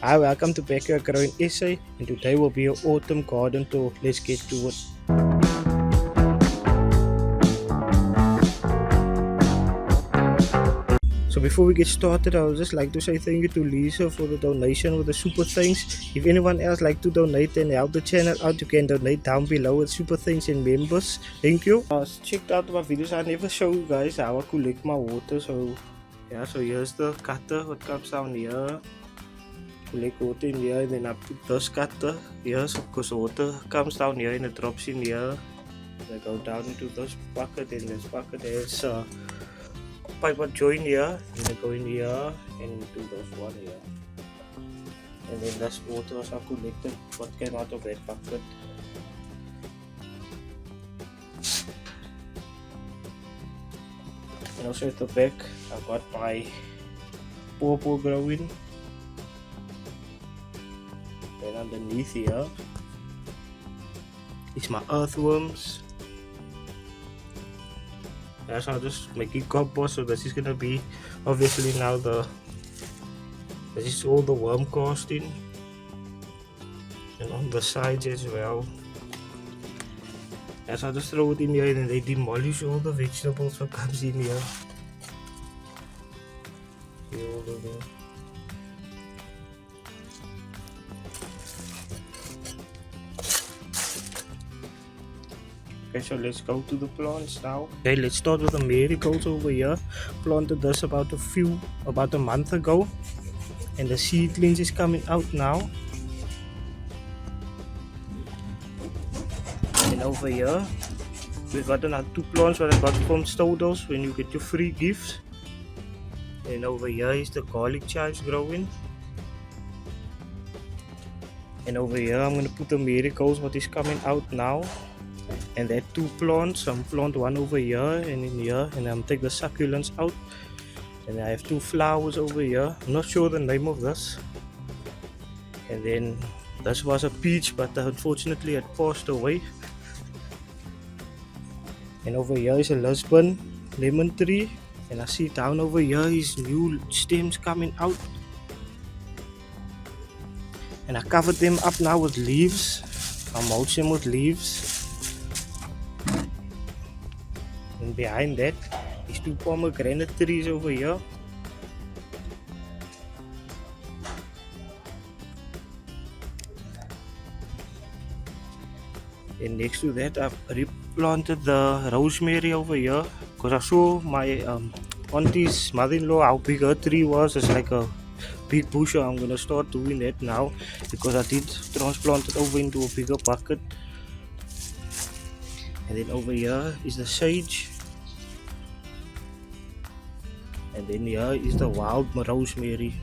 Hi, welcome to Yard GrowingSA, and today will be an autumn garden tour. Let's get to it. So before we get started, I would just like to say thank you to Lisa for the donation with the super thanks. If anyone else like to donate and help the channel out, you can donate down below with super thanks and members. Thank you. Checked out my videos. I never show you guys how I collect my water. So yeah, so here's the cutter what comes down here. Collect water in here, and then I put this cutter here, so because water comes down here and it drops in here. I go down into this bucket, and this bucket has pipe join here, and I go in here and do this one here, and then this water was collected what came out of that bucket. And also at the back I got my pawpaw growing. And underneath here is my earthworms. So I'll just make it compost. So this is gonna be obviously now this is all the worm casting, and on the sides as well. So I'll just throw it in here, and then they demolish all the vegetables that comes in here. See all of them. Okay, so let's go to the plants now. Okay, let's start with the marigolds over here. Planted this about a month ago, and the seedlings is coming out now. And over here we've got another two plants that I got from Stodos when you get your free gifts. And over here is the garlic chives growing. And over here I'm gonna put the marigolds what is coming out now. And there are two plants. I'm plant one over here and in here, and I'm take the succulents out. And I have two flowers over here. I'm not sure the name of this. And then this was a peach, but unfortunately it passed away. And over here is a Lisbon lemon tree, and I see down over here is new stems coming out. And I covered them up now with leaves. I mulch them with leaves. And behind that is two pomegranate trees over here. And next to that I've replanted the rosemary over here, because I saw my auntie's mother-in-law how big her tree was. It's like a big bush. So I'm gonna start doing that now, because I did transplant it over into a bigger bucket. And then over here is the sage, and then here is the wild rosemary.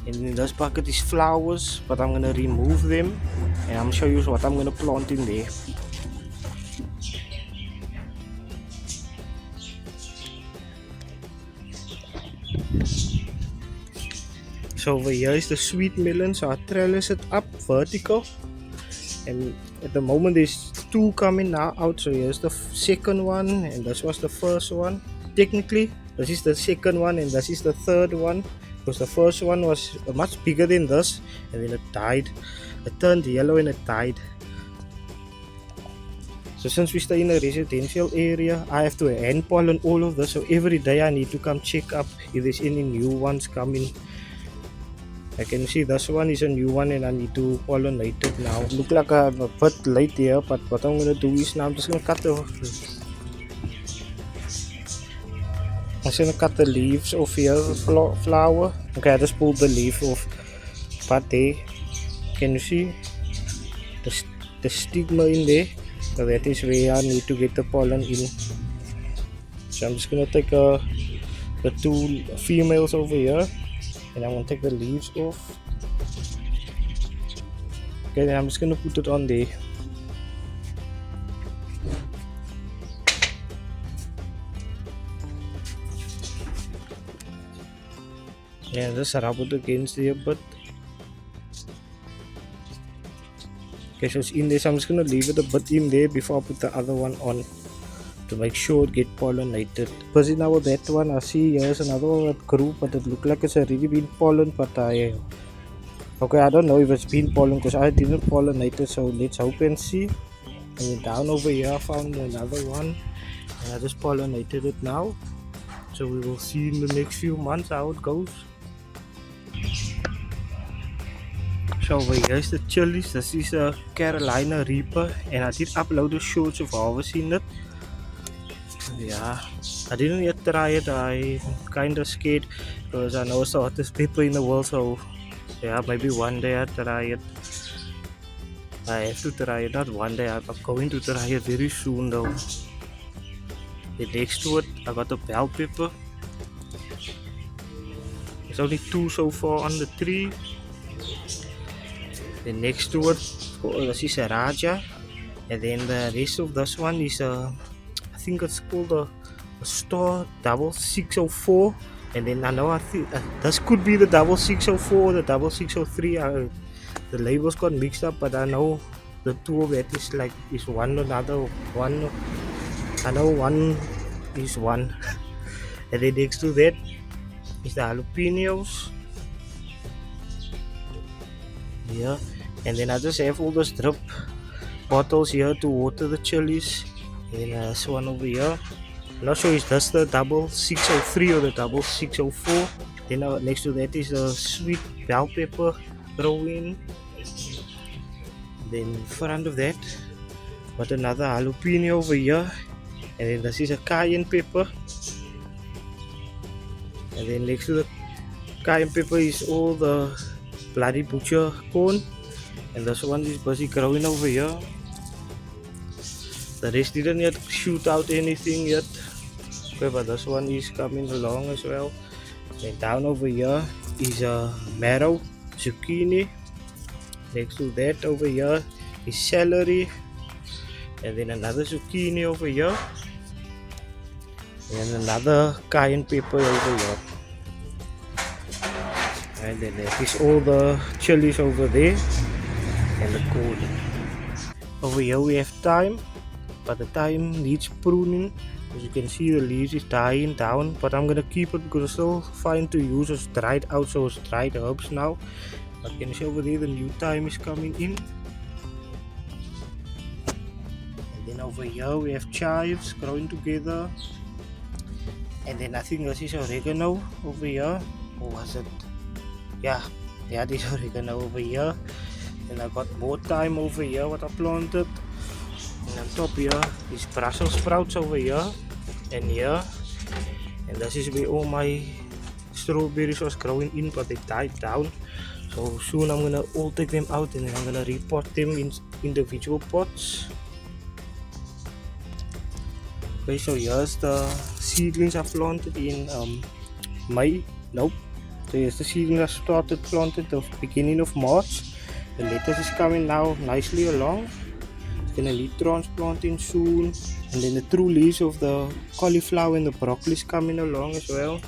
And in this bucket is flowers, but I'm gonna remove them, and I'm gonna show you what I'm gonna plant in there. So over here is the sweet melon, so I trellis it up vertical, and at the moment there's two coming now out. So here's the second one, and this was the first one. Technically this is the second one, and this is the third one, because the first one was much bigger than this, and then it died. It turned yellow and it died. So since we stay in a residential area, I have to hand pollen all of this, so every day I need to come check up if there's any new ones coming. I can see this one is a new one, and I need to pollinate it now. Look like I'm a bit late here, but what I'm gonna do is now I'm just gonna cut the leaves off here, the flower. Okay, I just pulled the leaf off, but there, can you see the stigma in there? So that is where I need to get the pollen in. So I'm just gonna take the two females over here, and I'm gonna take the leaves off. Okay, then I'm just gonna put it on there. Yeah, just rub it against there a bit. Okay, so it's in there, so I'm just gonna leave it a bit in there before I put the other one on. to make sure it get pollinated. Busy now with that one. I see here's another one that grew, but it looked like it's already been pollen, but okay, I don't know if it's been pollen because I didn't pollinate it, so let's hope and see. And then down over here I found another one, and I just pollinated it now, so we will see in the next few months how it goes. So over here is the chilies. This is a Carolina Reaper, and I did upload the shorts of harvesting it. Yeah, I didn't yet try it. I'm kinda scared because I know it's the hottest pepper in the world, so yeah, maybe one day I'll try it. I have to try it, not one day, I'm going to try it very soon though. Then next to it, I got a bell pepper. There's only 2 so far on the tree. Then next to it, this is a Raja. And then the rest of this one is I think it's called a Star 6604. And then I know I think this could be the 6604 or the 6603. The labels got mixed up, but I know the two of it is one another. One, I know one is one. And then next to that is the jalapenos. Yeah, and then I just have all those drip bottles here to water the chilies. And then this one over here, I'm not sure if that's the 6603 or the 6604. Then next to that is a sweet bell pepper growing. Then in front of that, got another jalapeno over here, and then this is a cayenne pepper. And then next to the cayenne pepper is all the bloody butcher corn, and this one is busy growing over here. The rest didn't yet shoot out anything yet, okay, but this one is coming along as well. Then down over here is a marrow zucchini. Next to that over here is celery, and then another zucchini over here, and another cayenne pepper over here. And then that is all the chilies over there and the corn. Over here we have thyme, but the thyme needs pruning. As you can see, the leaves is dying down, but I'm gonna keep it because it's still fine to use. It's dried out, so it's dried herbs now. But you can see over there the new thyme is coming in. And then over here we have chives growing together. And then I think this is oregano over here. Or was it? Yeah, this is oregano over here. And I got more thyme over here what I planted. And on top here is Brussels sprouts over here and here. And this is where all my strawberries was growing in, but they died down. So soon I'm gonna all take them out, and then I'm gonna repot them in individual pots. Okay, so here's the seedlings I planted in May. Nope. So here's the seedlings I started planted the beginning of March. The lettuce is coming now nicely along. It's gonna need transplanting soon. And then the true leaves of the cauliflower and the broccoli is coming along as well.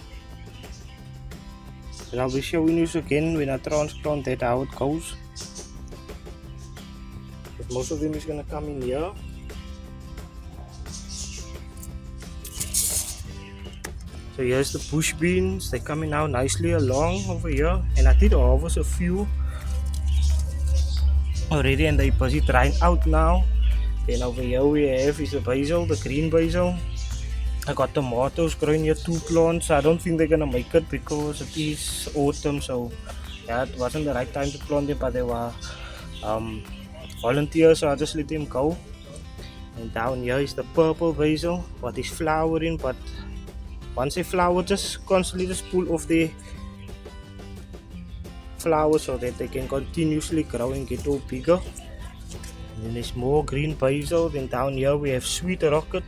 And I'll be showing you again when I transplant that how it goes. But most of them is gonna come in here. So here's the bush beans. They're coming now nicely along over here. And I did harvest a few already, and they're busy drying out now. Then over here we have is the basil, the green basil. I got tomatoes growing here, 2 plants. I don't think they're gonna make it because it is autumn, so yeah, it wasn't the right time to plant them, but they were volunteers, so I just let them go. And down here is the purple basil, what is flowering, but once they flower, just constantly just pull off the flowers so that they can continuously grow and get all bigger. And then there's more green basil. Then down here we have sweet rocket.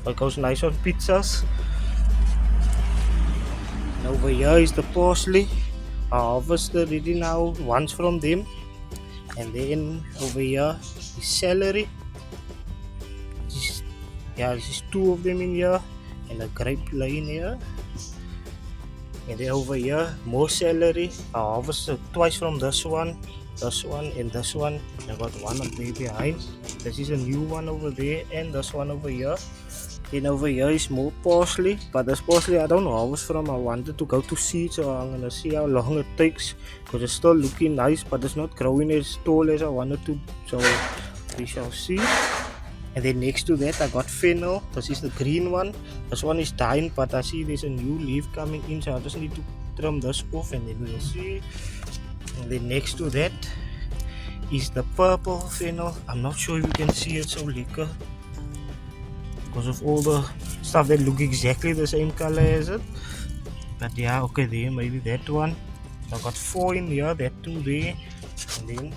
It goes nice on pizzas. And over here is the parsley. I harvested already now once from them. And then over here is celery. This is 2 of them in here, and a grape lane here. And then over here more celery. I harvested twice from this one, and this one. I got one up there behind. This is a new one over there, and this one over here. Then over here is more parsley, but this parsley I don't know how it's from. I wanted to go to seed, so I'm gonna see how long it takes because it's still looking nice, but it's not growing as tall as I wanted to. So we shall see. And then next to that I got fennel. This is the green one. This one is dying, but I see there's a new leaf coming in, so I just need to trim this off and then we'll see. And then next to that is the purple fennel. I'm not sure if you can see it so lekker because of all the stuff that look exactly the same color as it. But yeah, okay, there maybe that one. So I got 4 in here, that 2 there, and then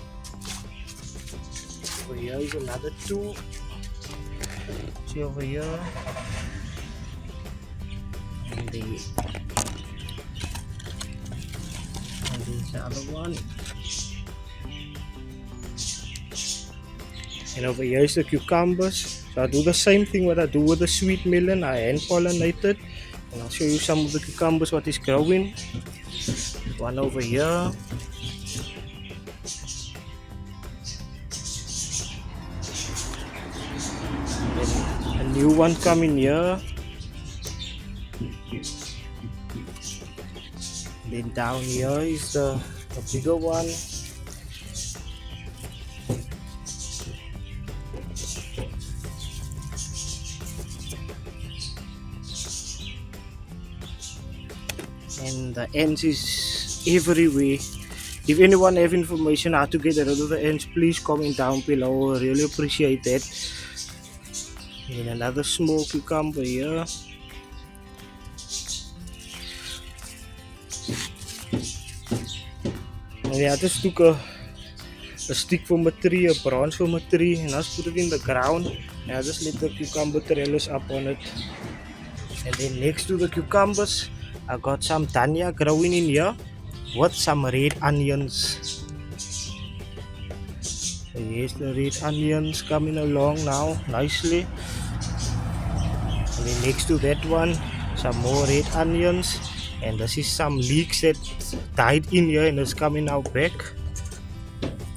over here is another 2. See over here, and there's the other one. And over here is the cucumbers. So I do the same thing what I do with the sweet melon. I hand pollinate it, and I'll show you some of the cucumbers what is growing. One over here. Then a new one coming here. Then down here is the bigger one. And the ants is everywhere. If anyone have information how to get rid of the ants, please comment down below. I really appreciate that. And another small cucumber here. And yeah, I just took a stick from a tree, a branch from a tree, and I just put it in the ground, and I just let the cucumber trellis up on it. And then next to the cucumbers I got some dhania growing in here with some red onions. So here's the red onions coming along now nicely. And then next to that one, some more red onions. And this is some leeks that died in here and it's coming out back.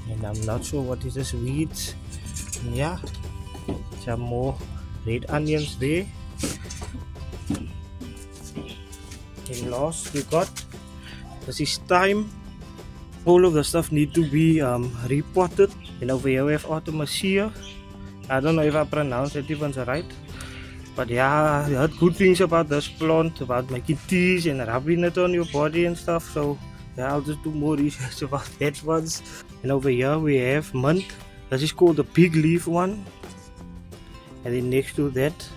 And I'm not sure what is this weeds. And yeah, some more red onions there. And last we got, this is thyme. All of the stuff need to be repotted. And over here we have Artemisia. I don't know if I pronounced it even right, but yeah, I heard good things about this plant, about making teas and rubbing it on your body and stuff. So yeah, I'll just do more research about that ones. And over here we have mint. This is called the big leaf one. And then next to that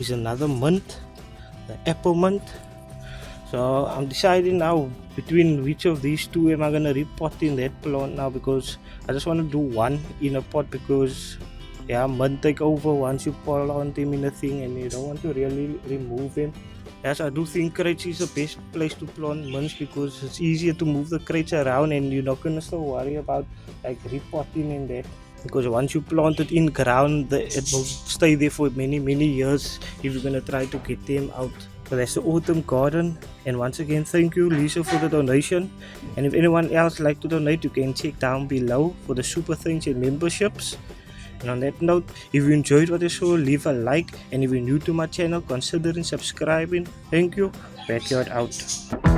is another mint, the apple mint. So I'm deciding now between which of these two am I gonna repot in that plant now, because I just want to do one in a pot, because yeah, mint take over once you plant them in a thing and you don't want to really remove them. Yes, I do think crates is the best place to plant mints because it's easier to move the crates around and you're not gonna still worry about like repotting in that. Because once you plant it in ground, it will stay there for many years if you're gonna try to get them out. So that's the autumn garden, and once again thank you Lisa for the donation. And if anyone else like to donate, you can check down below for the super thanks and memberships. And on that note, if you enjoyed what you saw, leave a like, and if you're new to my channel, consider subscribing. Thank you. Backyard out.